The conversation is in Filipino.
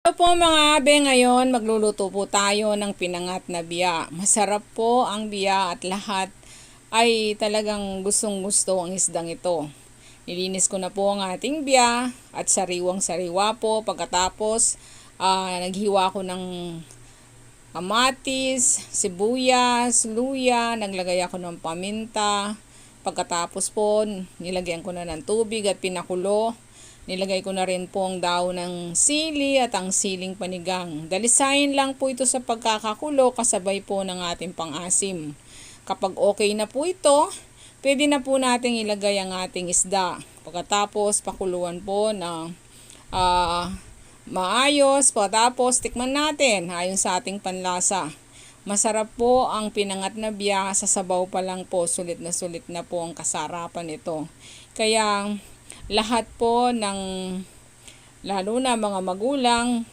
Hello po mga abe, ngayon magluluto po tayo ng pinangat na biya. Masarap po ang biya at lahat ay talagang gustong-gusto ang isdang ito. Nilinis ko na po ang ating biya at sariwang-sariwa po. Pagkatapos, naghiwa ko ng kamatis, sibuyas, luya, naglagay ako ng paminta. Pagkatapos po, nilagyan ko na ng tubig at pinakulo. Nilagay ko na rin po ang daon ng sili at ang siling panigang. Dalisayin lang po ito sa pagkakakulo kasabay po ng ating pang-asim. Kapag okay na po ito, pwede na po nating ilagay ang ating isda. Pagkatapos pakuluan po na maayos. Pagkatapos tikman natin ayon sa ating panlasa. Masarap po ang pinangat na biya, sa sabaw pa lang po, sulit na po ang kasarapan ito. Kaya lahat po ng, lalo na mga magulang,